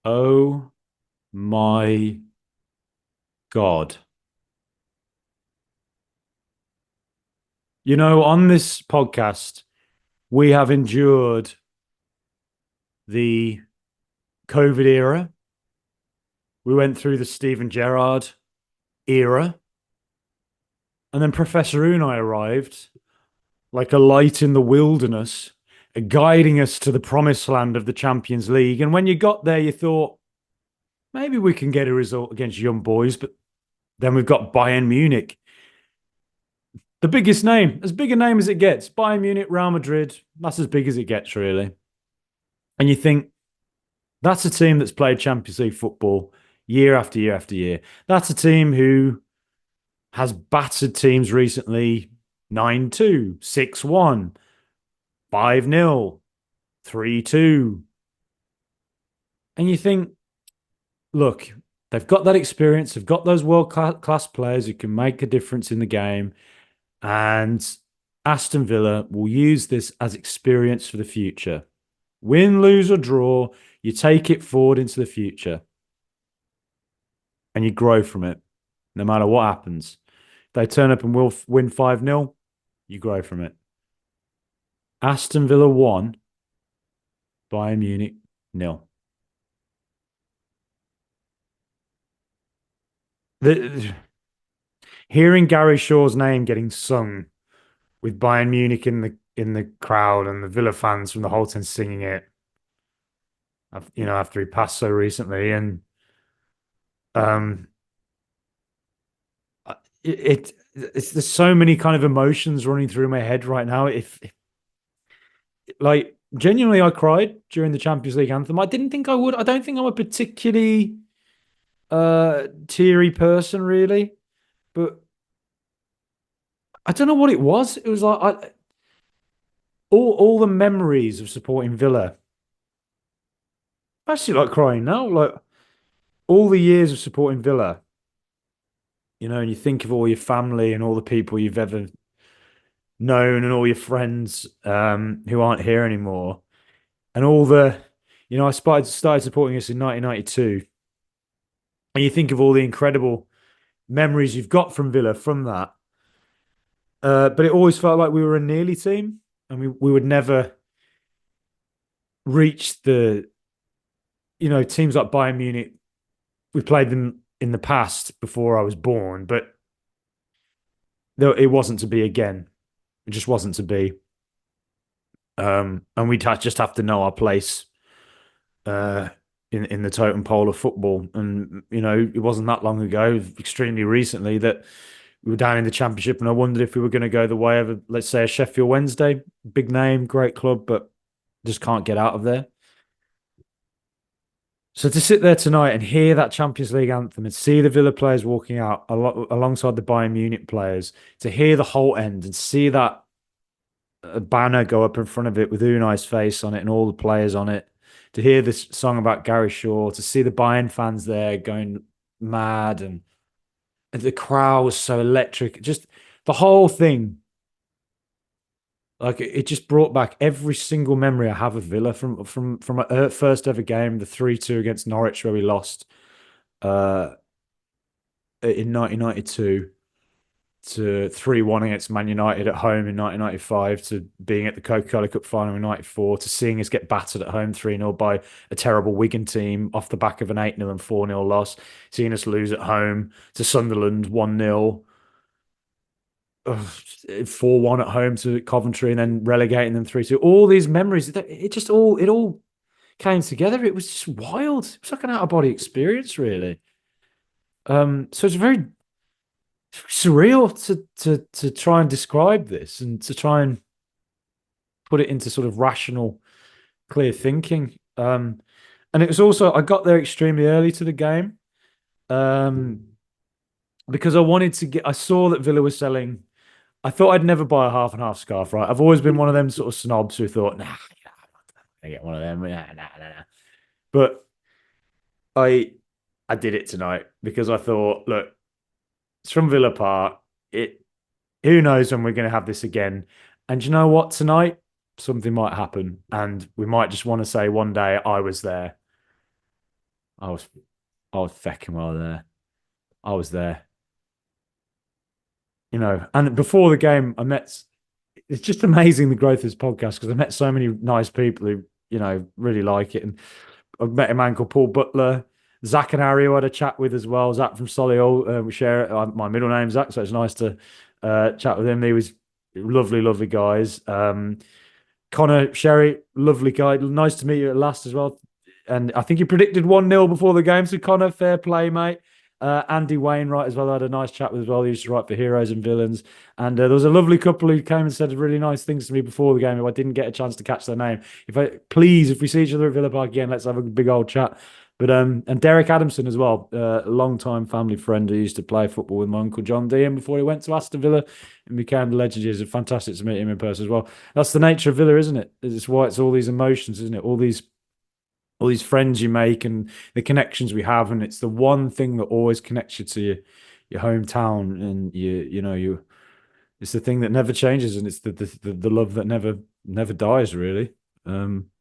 Oh my God. On this podcast, we have endured the COVID era. We went through the Steven Gerrard era. And then Professor Unai arrived like a light in the wilderness, guiding us to the promised land of the Champions League. And when you got there, you thought, maybe we can get a result against young boys. But then we've got Bayern Munich, the biggest name, as big a name as it gets. Bayern Munich, Real Madrid, that's as big as it gets, really. And you think, that's a team that's played Champions League football year after year after year. That's a team who has battered teams recently 9-2, 6-1, 5-0, 3-2. And you think, look, they've got that experience, they've got those world class players who can make a difference in the game. And Aston Villa will use this as experience for the future. Win, lose, or draw, you take it forward into the future and you grow from it, no matter what happens. If they turn up and will win 5-0, you grow from it. Aston Villa 1, Bayern Munich 0. The, hearing Gary Shaw's name getting sung with Bayern Munich in the crowd and the Villa fans from the whole tent singing it, after he passed so recently, and um, it's there's so many kind of emotions running through my head right now. If like genuinely, I cried during the Champions League anthem. I didn't think I would. I don't think I'm a particularly teary person, really, but I don't know what it was. It was like all the memories of supporting Villa. I actually like crying now. Like all the years of supporting Villa, and you think of all your family and all the people you've ever known and all your friends who aren't here anymore, and all I started supporting us in 1992, and you think of all the incredible memories you've got from Villa from that. But it always felt like we were a nearly team, and we would never reach the teams like Bayern Munich. We played them in the past before I was born, but it wasn't to be again. It just wasn't to be. And we'd just have to know our place uh, in the totem pole of football. And it wasn't that long ago, extremely recently, that we were down in the Championship, and I wondered if we were going to go the way of, let's say, a Sheffield Wednesday, big name, great club, but just can't get out of there. So to sit there tonight and hear that Champions League anthem and see the Villa players walking out alongside the Bayern Munich players, to hear the whole end and see that banner go up in front of it with Unai's face on it and all the players on it, to hear this song about Gary Shaw, to see the Bayern fans there going mad, and the crowd was so electric. Just the whole thing, like it just brought back every single memory I have of Villa from our first ever game, the 3-2 against Norwich where we lost uh, in 1992, to 3-1 against Man United at home in 1995, to being at the Coca-Cola Cup final in 94, to seeing us get battered at home 3-0 by a terrible Wigan team off the back of an 8-0 and 4-0 loss, seeing us lose at home to Sunderland 1-0, 4-1 at home to Coventry, and then relegating them 3-2. All these memories, it all came together. It was just wild. It was like an out of body experience, really. So it's very surreal to try and describe this and to try and put it into sort of rational, clear thinking. And it was also, I got there extremely early to the game, um, because I saw that Villa was selling. I thought I'd never buy a half and half scarf, right? I've always been one of them sort of snobs who thought, nah, I'm not gonna get one of them. Nah, nah, nah, nah. But I I did it tonight because I thought, look, it's from Villa Park. It Who knows when we're going to have this again? And you know what? Tonight something might happen, and we might just want to say one day I was there. I was I was fecking well there. I was there. And before the game, it's just amazing the growth of this podcast because I met so many nice people who, really like it. And I've met a man called Paul Butler, Zach and Harry, who I had a chat with as well. Zach from Solihull, we share it. My middle name's Zach, so it's nice to chat with him. He was lovely, lovely guys. Connor Sherry, lovely guy. Nice to meet you at last as well. And I think he predicted 1-0 before the game. So, Connor, fair play, mate. Andy Wainwright as well. I had a nice chat with as well. He used to write for Heroes and Villains. And there was a lovely couple who came and said really nice things to me before the game. If I didn't get a chance to catch their name, if we see each other at Villa Park again, let's have a big old chat. But and Derek Adamson as well, a long-time family friend who used to play football with my uncle John Dean before he went to Aston Villa and became the legend. It's fantastic to meet him in person as well. That's the nature of Villa, isn't it? It's why it's all these emotions, isn't it? All these friends you make and the connections we have, and it's the one thing that always connects you to your hometown, and you it's the thing that never changes, and it's the love that never dies, really. Um,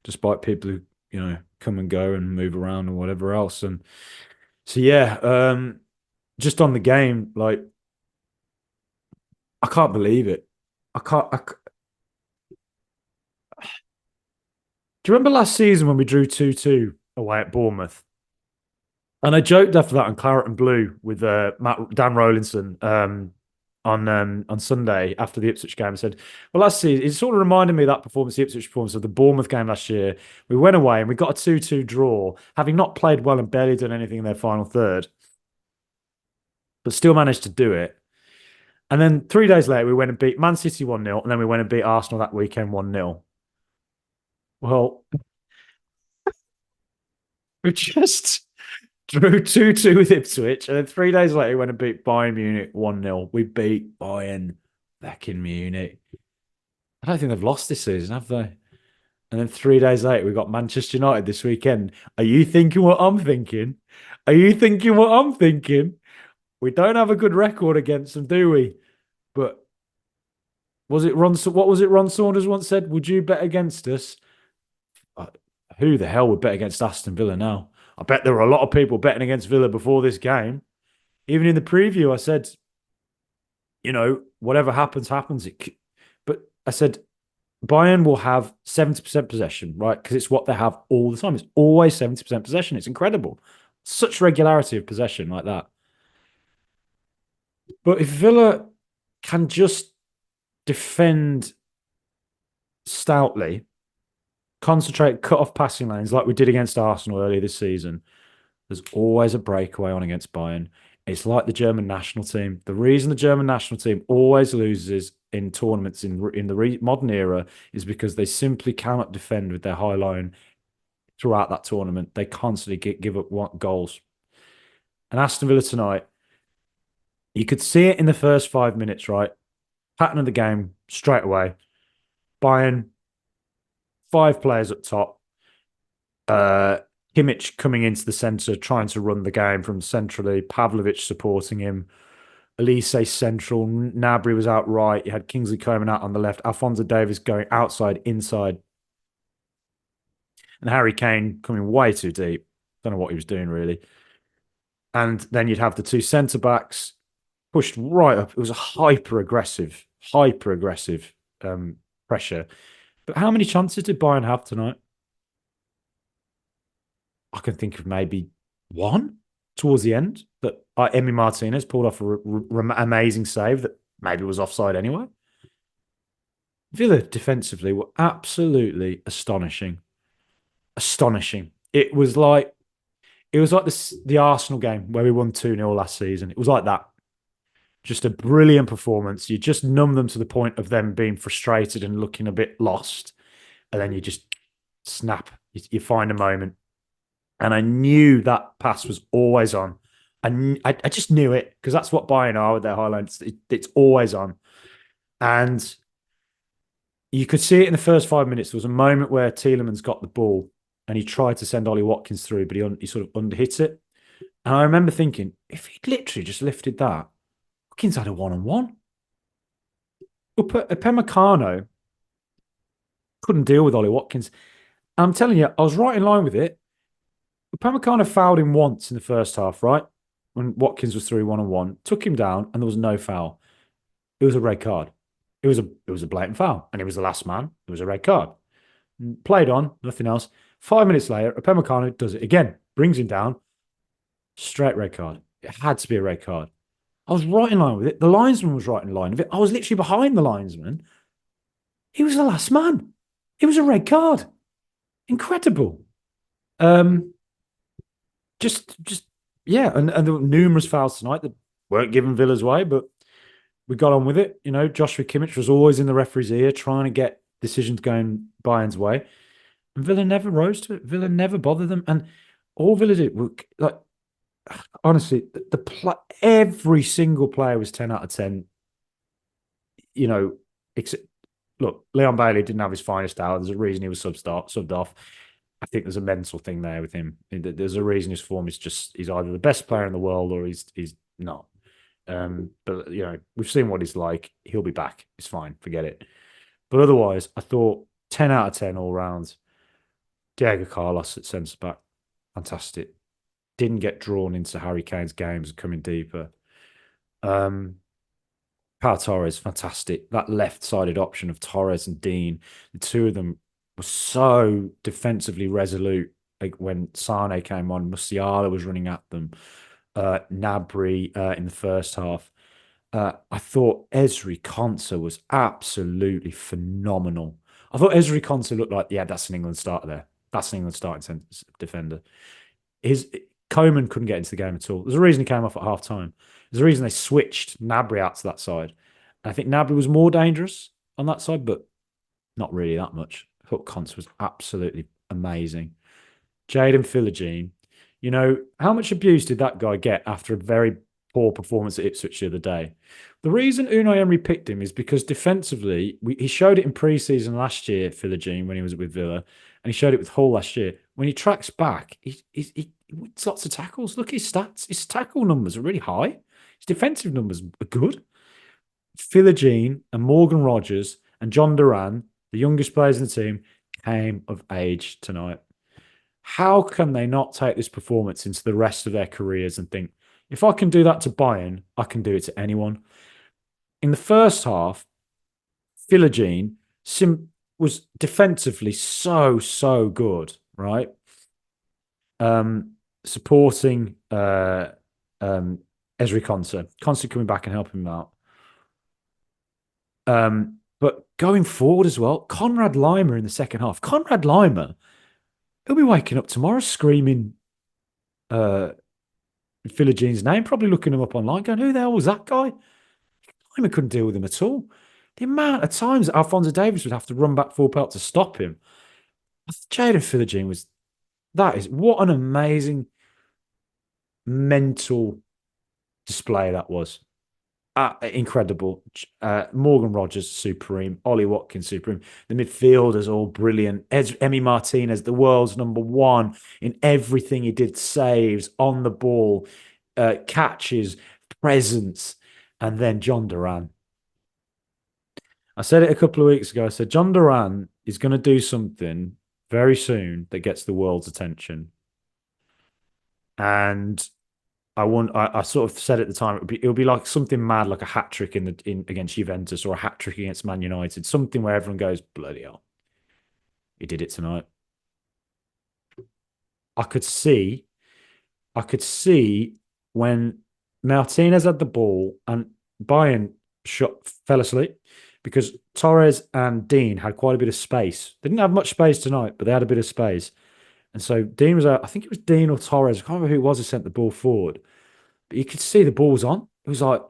Despite people who come and go and move around and whatever else, and so yeah, just on the game, like I can't believe it. I can't. Do you remember last season when we drew 2-2 away at Bournemouth? And I joked after that on Claret and Blue with Dan Rowlinson on Sunday after the Ipswich game. I said, well, last season, it sort of reminded me of that performance, the Ipswich performance of the Bournemouth game last year. We went away and we got a 2-2 draw, having not played well and barely done anything in their final third, but still managed to do it. And then 3 days later, we went and beat Man City 1-0, and then we went and beat Arsenal that weekend 1-0. Well, we just drew 2-2 with Ipswich, and then 3 days later, we went and beat Bayern Munich 1-0. We beat Bayern back in Munich. I don't think they've lost this season, have they? And then 3 days later, we got Manchester United this weekend. Are you thinking what I'm thinking? Are you thinking what I'm thinking? We don't have a good record against them, do we? But what was it Ron Saunders once said? Would you bet against us? Uh, Who the hell would bet against Aston Villa now? I bet there were a lot of people betting against Villa before this game. Even in the preview, I said, whatever happens, happens. But I said, Bayern will have 70% possession, right? Because it's what they have all the time. It's always 70% possession. It's incredible. Such regularity of possession like that. But if Villa can just defend stoutly, concentrate, cut off passing lanes like we did against Arsenal earlier this season, there's always a breakaway on against Bayern. It's like the German national team. The reason the German national team always loses in tournaments in the modern era is because they simply cannot defend with their high line throughout that tournament. They constantly give up goals. And Aston Villa tonight, you could see it in the first 5 minutes, right? Pattern of the game straight away. Bayern, 5 players up top. Kimmich coming into the centre, trying to run the game from centrally. Pavlovic supporting him. Elise central. Gnabry was out right. You had Kingsley Coman out on the left. Alphonso Davies going outside, inside. And Harry Kane coming way too deep. Don't know what he was doing, really. And then you'd have the two centre backs pushed right up. It was a hyper-aggressive pressure. But how many chances did Bayern have tonight? I can think of maybe one towards the end that Emi Martinez pulled off an amazing save that maybe was offside anyway. Villa defensively were absolutely astonishing. Astonishing. It was like the Arsenal game where we won 2-0 last season. It was like that. Just a brilliant performance. You just numb them to the point of them being frustrated and looking a bit lost. And then you just snap. You find a moment. And I knew that pass was always on. I just knew it because that's what Bayern are with their highlights. It's always on. And you could see it in the first 5 minutes. There was a moment where Tielemans got the ball and he tried to send Ollie Watkins through, but he sort of underhit it. And I remember thinking, if he'd literally just lifted that, Watkins had a one-on-one. Upamecano couldn't deal with Ollie Watkins. And I'm telling you, I was right in line with it. Upamecano fouled him once in the first half, right? When Watkins was through 1-on-1, took him down, and there was no foul. It was a red card. It was a blatant foul, and it was the last man. It was a red card. Played on, nothing else. 5 minutes later, Upamecano does it again, brings him down, straight red card. It had to be a red card. I was right in line with it. The linesman was right in line with it. I was literally behind the linesman. He was the last man. It was a red card. Incredible. Um, just yeah, and there were numerous fouls tonight that weren't given Villa's way, but we got on with it. You know, Joshua Kimmich was always in the referee's ear trying to get decisions going Bayern's way. And Villa never rose to it. Villa never bothered them. And all Villa did, like, honestly, every single player was 10 out of 10. You know, except, look, Leon Bailey didn't have his finest hour. There's a reason he was subbed off. I think there's a mental thing there with him. There's a reason his form is just he's either the best player in the world or he's not. But you know, we've seen what he's like. He'll be back. It's fine. Forget it. But otherwise, I thought 10 out of 10 all rounds. Diego Carlos at centre back, fantastic. Didn't get drawn into Harry Kane's games coming deeper. Um, Pau Torres, fantastic. That left-sided option of Torres and Dean, the two of them were so defensively resolute. Like when Sane came on, Musiala was running at them. Nabry in the first half. I thought Ezri Konsa was absolutely phenomenal. I thought Ezri Konsa looked like, yeah, that's an England starter there. That's an England starting defender. His Coman couldn't get into the game at all. There's a reason he came off at half time. There's a reason they switched Nabry out to that side. And I think Nabry was more dangerous on that side, but not really that much. I thought Konsa was absolutely amazing. Jaden Philogene, you know, how much abuse did that guy get after a very poor performance at Ipswich the other day? The reason Unai Emery picked him is because defensively, he showed it in pre-season last year, Philogene, when he was with Villa, and he showed it with Hull last year. When he tracks back, he wins lots of tackles. Look at his stats. His tackle numbers are really high. His defensive numbers are good. Philogene and Morgan Rogers and John Duran, the youngest players in the team, came of age tonight. How can they not take this performance into the rest of their careers and think, if I can do that to Bayern, I can do it to anyone? In the first half, Philogene was defensively so good, right? Supporting Ezri Konsa. Konsa coming back and helping him out. But going forward as well, Conrad Lima in the second half. Conrad Lima, he'll be waking up tomorrow screaming Philogene's name, probably looking him up online, going, who the hell was that guy? Lima couldn't deal with him at all. The amount of times that Alphonso Davies would have to run back full pelt to stop him. Jaden Philogene what an amazing mental display that was. Incredible. Morgan Rogers, supreme. Ollie Watkins, supreme. The midfielders, all brilliant. Emi Martinez, the world's #1 in everything he did. Saves, on the ball, catches, presence. And then John Duran. I said it a couple of weeks ago. I said, John Duran is going to do something very soon that gets the world's attention. And I sort of said at the time it would be like something mad, like a hat trick in against Juventus or a hat trick against Man United, something where everyone goes, bloody hell, he did it tonight. I could see when Martinez had the ball and Bayern fell asleep because Torres and Dean had quite a bit of space. They didn't have much space tonight, but they had a bit of space. And so Dean was out. I think it was Dean or Torres. I can't remember who it was who sent the ball forward. But you could see the ball was on. It was like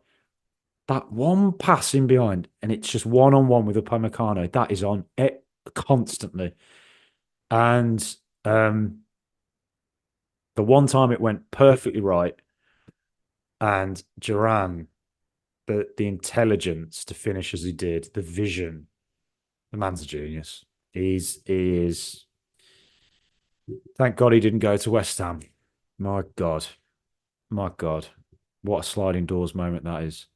that one pass in behind, and it's just one-on-one with Upamecano. That is on it constantly. And the one time it went perfectly right, and Duran, the intelligence to finish as he did, the vision, the man's a genius. He is. Thank God he didn't go to West Ham. My God. My God. What a sliding doors moment that is.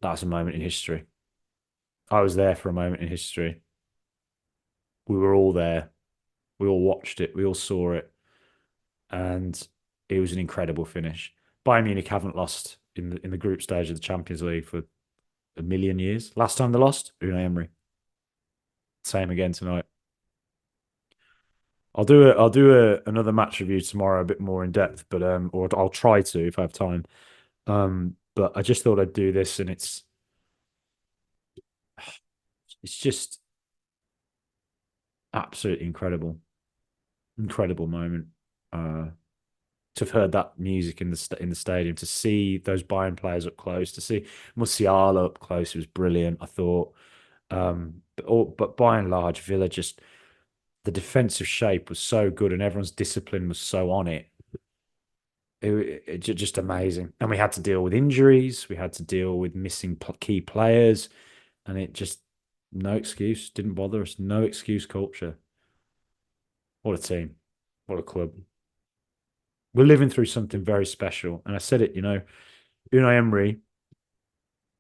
That's a moment in history. I was there for a moment in history. We were all there. We all watched it. We all saw it. and it was an incredible finish. Bayern Munich haven't lost in the group stage of the Champions League for a million years. Last time they lost, Unai Emery. Same again tonight. Another match review tomorrow, a bit more in depth, but or I'll try to if I have time. But I just thought I'd do this, and it's just absolutely incredible moment. Uh, to have heard that music in the stadium, to see those Bayern players up close, to see Musiala up close, it was brilliant. I thought, but by and large, Villa just the defensive shape was so good, and everyone's discipline was so on it. Just amazing. And we had to deal with injuries, we had to deal with missing key players, and it just no excuse, didn't bother us. No excuse culture. What a team, what a club. We're living through something very special. And I said it, Unai Emery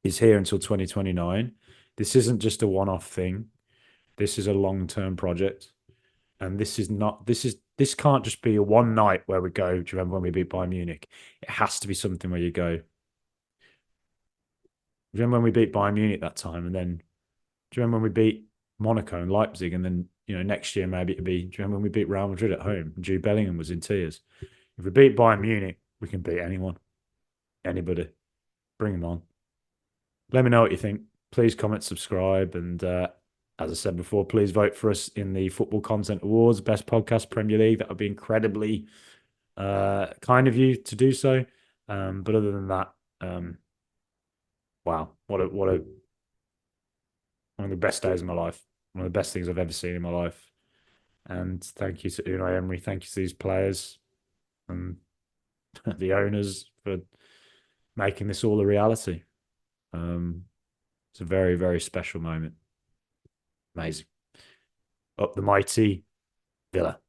is here until 2029. This isn't just a one-off thing. This is a long-term project. And this can't just be a one night where we go, do you remember when we beat Bayern Munich? It has to be something where you go, do you remember when we beat Bayern Munich that time? And then do you remember when we beat Monaco and Leipzig? And then, next year maybe it'd be, do you remember when we beat Real Madrid at home? And Jude Bellingham was in tears. If we beat Bayern Munich, we can beat anyone, anybody. Bring them on. Let me know what you think. Please comment, subscribe, and as I said before, please vote for us in the Football Content Awards, Best Podcast Premier League. That would be incredibly kind of you to do so. But other than that, wow, one of the best days of my life. One of the best things I've ever seen in my life. And thank you to Unai Emery. Thank you to these players and the owners for making this all a reality. It's a very, very special moment. Amazing. Up the mighty Villa.